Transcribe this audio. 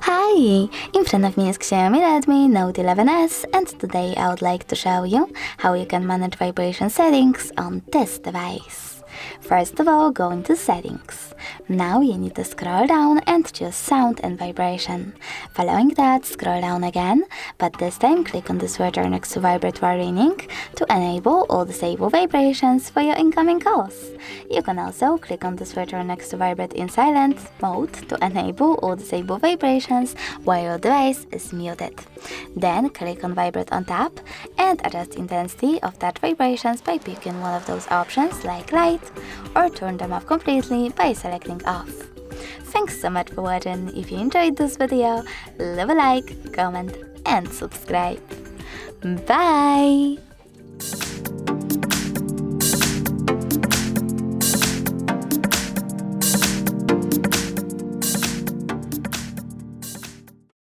Hi! In front of me is Xiaomi Redmi Note 11s, and today I would like to show you how you can manage vibration settings on this device. First of all, go into Settings. Now you need to scroll down and choose Sound and Vibration. Following that, scroll down again, but this time click on the switcher next to Vibrate while ringing to enable or disable vibrations for your incoming calls. You can also click on the switcher next to Vibrate in silent mode to enable or disable vibrations while your device is muted. Then click on Vibrate on tap and adjust intensity of that vibrations by picking one of those options like light, or turn them off completely by selecting off. Thanks so much for watching. If you enjoyed this video, leave a like, comment and subscribe. Bye!